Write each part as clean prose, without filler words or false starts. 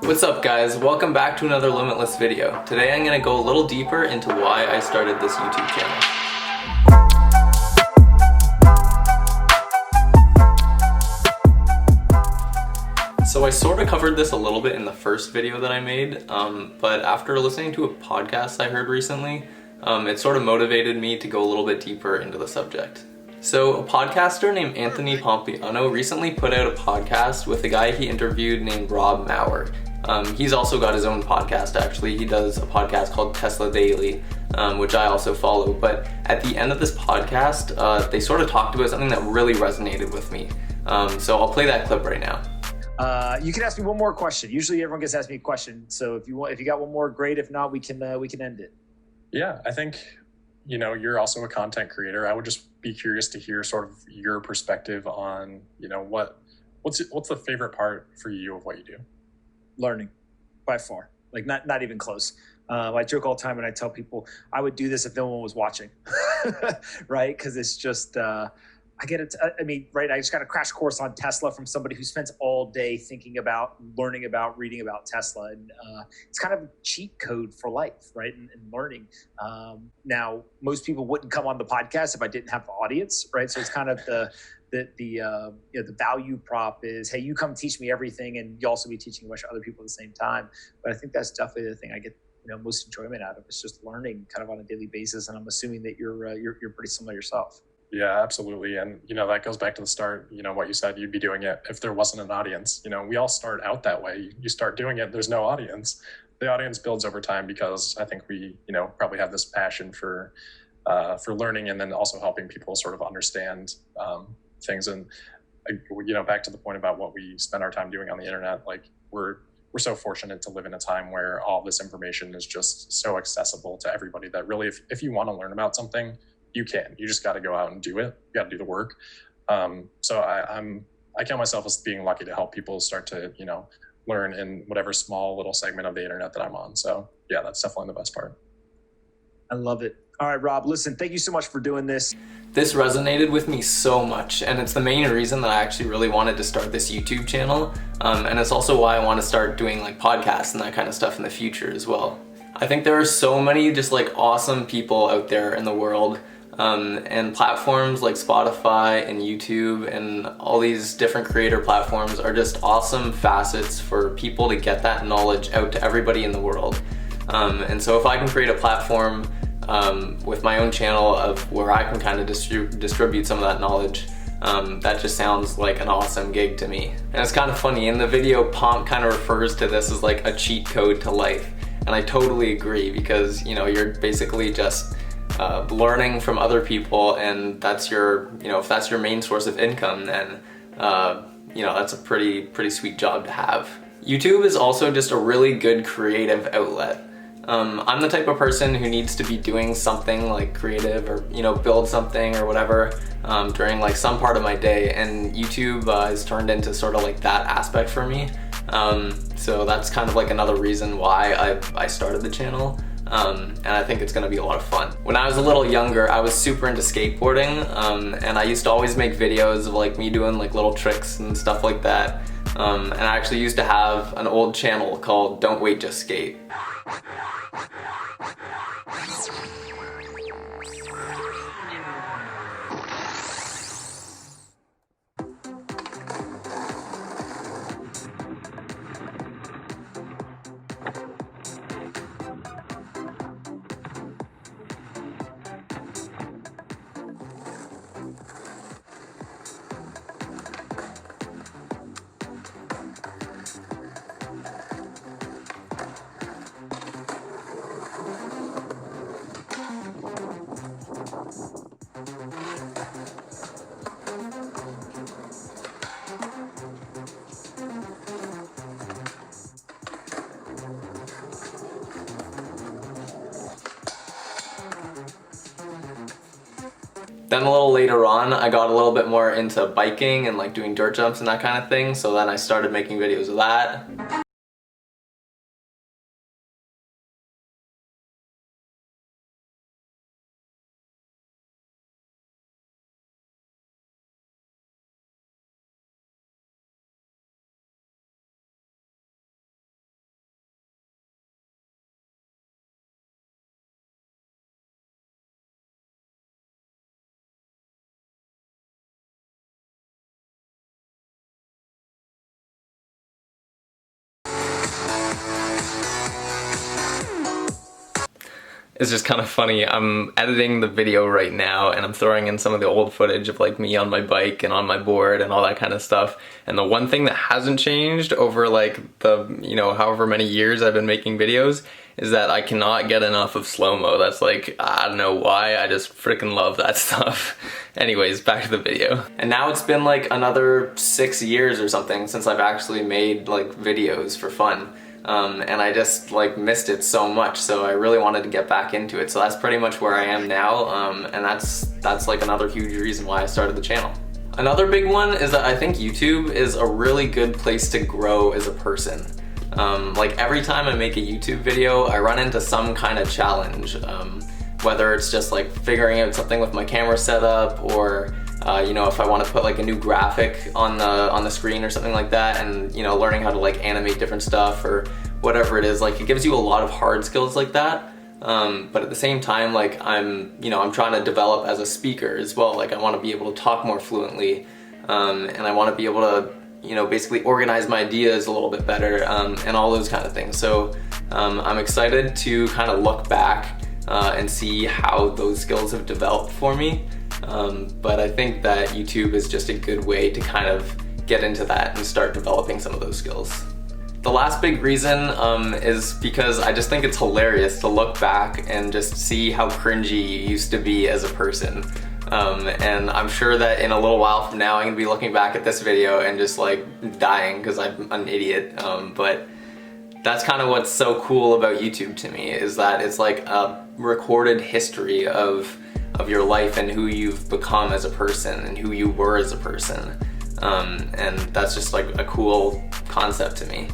What's up guys, welcome back to another Limitless video. Today I'm going to go a little deeper into why I started this YouTube channel. So I sort of covered this a little bit in the first video that I made, but after listening to a podcast I heard recently, it sort of motivated me to go a little bit deeper into the subject. So a podcaster named Anthony Pompliano recently put out a podcast with a guy he interviewed named Rob Maurer. He's also got his own podcast actually. He does a podcast called Tesla Daily, which I also follow. But at the end of this podcast, they sort of talked about something that really resonated with me. So I'll play that clip right now. You can ask me one more question. Usually everyone gets to ask me a question. So if you got one more, great. If not, we can end it. Yeah, I think, you're also a content creator. I would just be curious to hear sort of your perspective on, what's the favorite part for you of what you do? Learning, by far. Like not even close. I joke all the time and I tell people I would do this if no one was watching, right? Because it's just, I get it. I mean, right. I just got a crash course on Tesla from somebody who spends all day thinking about, learning about, reading about Tesla. And it's kind of a cheat code for life, right? And learning. Now, most people wouldn't come on the podcast if I didn't have the audience, right? So it's kind of the value prop is, hey, you come teach me everything, and you also be teaching a bunch of other people at the same time. But I think that's definitely the thing I get most enjoyment out of. It's just learning kind of on a daily basis. And I'm assuming that you're pretty similar yourself. Yeah, absolutely. And, that goes back to the start, what you said, you'd be doing it if there wasn't an audience. We all start out that way. You start doing it, there's no audience. The audience builds over time because I think we, probably have this passion for learning and then also helping people sort of understand things. And, back to the point about what we spend our time doing on the internet, like we're so fortunate to live in a time where all this information is just so accessible to everybody that really, if you want to learn about something, you just got to go out and do it. You got to do the work. So I count myself as being lucky to help people start to, learn in whatever small little segment of the internet that I'm on. So yeah, that's definitely the best part. I love it. All right, Rob, listen, thank you so much for doing this. This resonated with me so much, and it's the main reason that I actually really wanted to start this YouTube channel. And it's also why I want to start doing like podcasts and that kind of stuff in the future as well. I think there are so many just like awesome people out there in the world. And platforms like Spotify and YouTube and all these different creator platforms are just awesome facets for people to get that knowledge out to everybody in the world. And so if I can create a platform with my own channel of where I can kind of distribute some of that knowledge, that just sounds like an awesome gig to me. And it's kind of funny, in the video, Pomp kind of refers to this as like a cheat code to life. And I totally agree because, you're basically just learning from other people, and that's your, if that's your main source of income, then, that's a pretty sweet job to have. YouTube is also just a really good creative outlet. I'm the type of person who needs to be doing something like creative or, build something or whatever during like some part of my day, and YouTube has turned into sort of like that aspect for me. So that's kind of like another reason why I started the channel. And I think it's gonna be a lot of fun. When I was a little younger, I was super into skateboarding, and I used to always make videos of like me doing like little tricks and stuff like that. And I actually used to have an old channel called Don't Wait, Just Skate. Then a little later on, I got a little bit more into biking and like doing dirt jumps and that kind of thing, so then I started making videos of that. It's just kind of funny. I'm editing the video right now and I'm throwing in some of the old footage of like me on my bike and on my board and all that kind of stuff. And the one thing that hasn't changed over like the, you know, however many years I've been making videos is that I cannot get enough of slow-mo. That's like, I don't know why, I just freaking love that stuff. Anyways, back to the video. And now it's been like another 6 years or something since I've actually made like videos for fun. And I just like missed it so much, so I really wanted to get back into it. So that's pretty much where I am now, and that's like another huge reason why I started the channel. Another big one is that I think YouTube is a really good place to grow as a person. Like every time I make a YouTube video, I run into some kind of challenge, whether it's just like figuring out something with my camera setup, or you know, if I want to put like a new graphic on the screen or something like that, and you know, learning how to like animate different stuff or whatever it is. Like it gives you a lot of hard skills like that, but at the same time, like I'm trying to develop as a speaker as well. Like I want to be able to talk more fluently, and I want to be able to, you know, basically organize my ideas a little bit better, and all those kind of things. So I'm excited to kind of look back and see how those skills have developed for me. But I think that YouTube is just a good way to kind of get into that and start developing some of those skills. The last big reason is because I just think it's hilarious to look back and just see how cringy you used to be as a person. And I'm sure that in a little while from now I'm gonna be looking back at this video and just like dying because I'm an idiot. But that's kind of what's so cool about YouTube to me, is that it's like a recorded history of your life and who you've become as a person and who you were as a person. And that's just like a cool concept to me.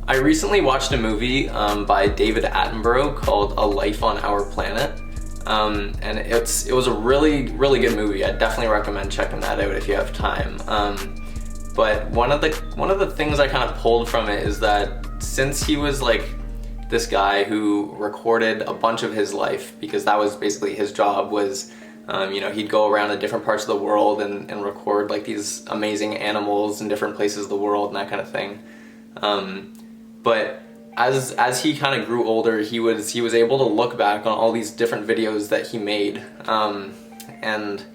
I recently watched a movie by David Attenborough called A Life on Our Planet. And it was a really good movie. I definitely recommend checking that out if you have time. But one of the things I kind of pulled from it is that since he was like this guy who recorded a bunch of his life, because that was basically his job, was you know, he'd go around to different parts of the world and record like these amazing animals in different places of the world and that kind of thing. But as he kind of grew older, he was able to look back on all these different videos that he made, and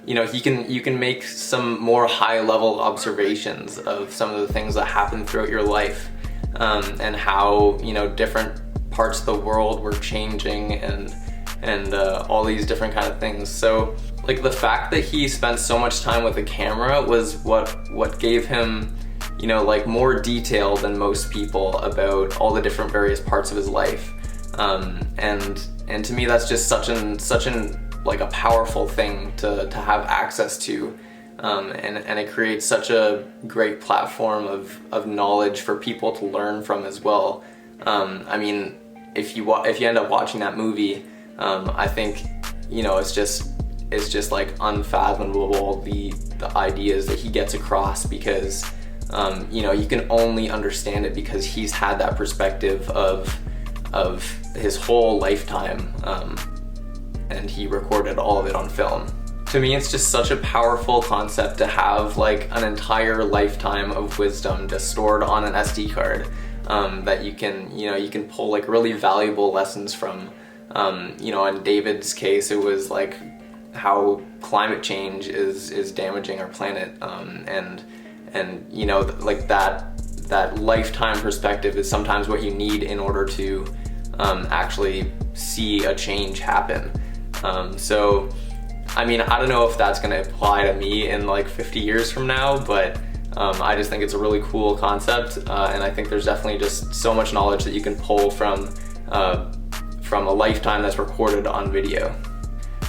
you know, you can make some more high level observations of some of the things that happen throughout your life, and how, you know, different parts of the world were changing and all these different kind of things. So like the fact that he spent so much time with the camera was what gave him, you know, like more detail than most people about all the different various parts of his life. And to me, that's just such an like a powerful thing to have access to. And it creates such a great platform of knowledge for people to learn from as well. I mean, if you end up watching that movie, I think, you know, it's just like unfathomable the ideas that he gets across, because you know, you can only understand it because he's had that perspective of his whole lifetime, and he recorded all of it on film. To me, it's just such a powerful concept to have like an entire lifetime of wisdom just stored on an SD card, that you can pull like really valuable lessons from. You know, in David's case, it was like how climate change is damaging our planet, and you know, like that lifetime perspective is sometimes what you need in order to actually see a change happen. So I mean, I don't know if that's gonna apply to me in like 50 years from now, but I just think it's a really cool concept, and I think there's definitely just so much knowledge that you can pull from a lifetime that's recorded on video.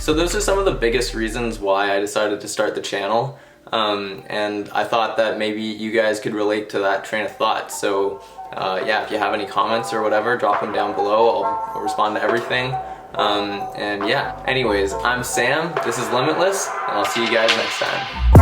So those are some of the biggest reasons why I decided to start the channel, and I thought that maybe you guys could relate to that train of thought. So yeah, if you have any comments or whatever, drop them down below. I'll respond to everything. And yeah, anyways, I'm Sam, this is Limitless, and I'll see you guys next time.